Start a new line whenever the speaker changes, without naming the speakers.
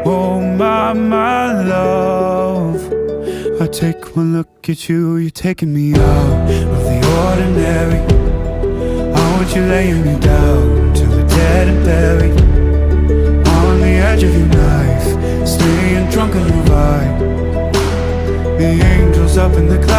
oh my love. I take one look at you, you're taking me out of the ordinary. I want you laying me down till we're dead and buried, on the edge of your knife, staying drunk on your vibe. The angels up in the clouds,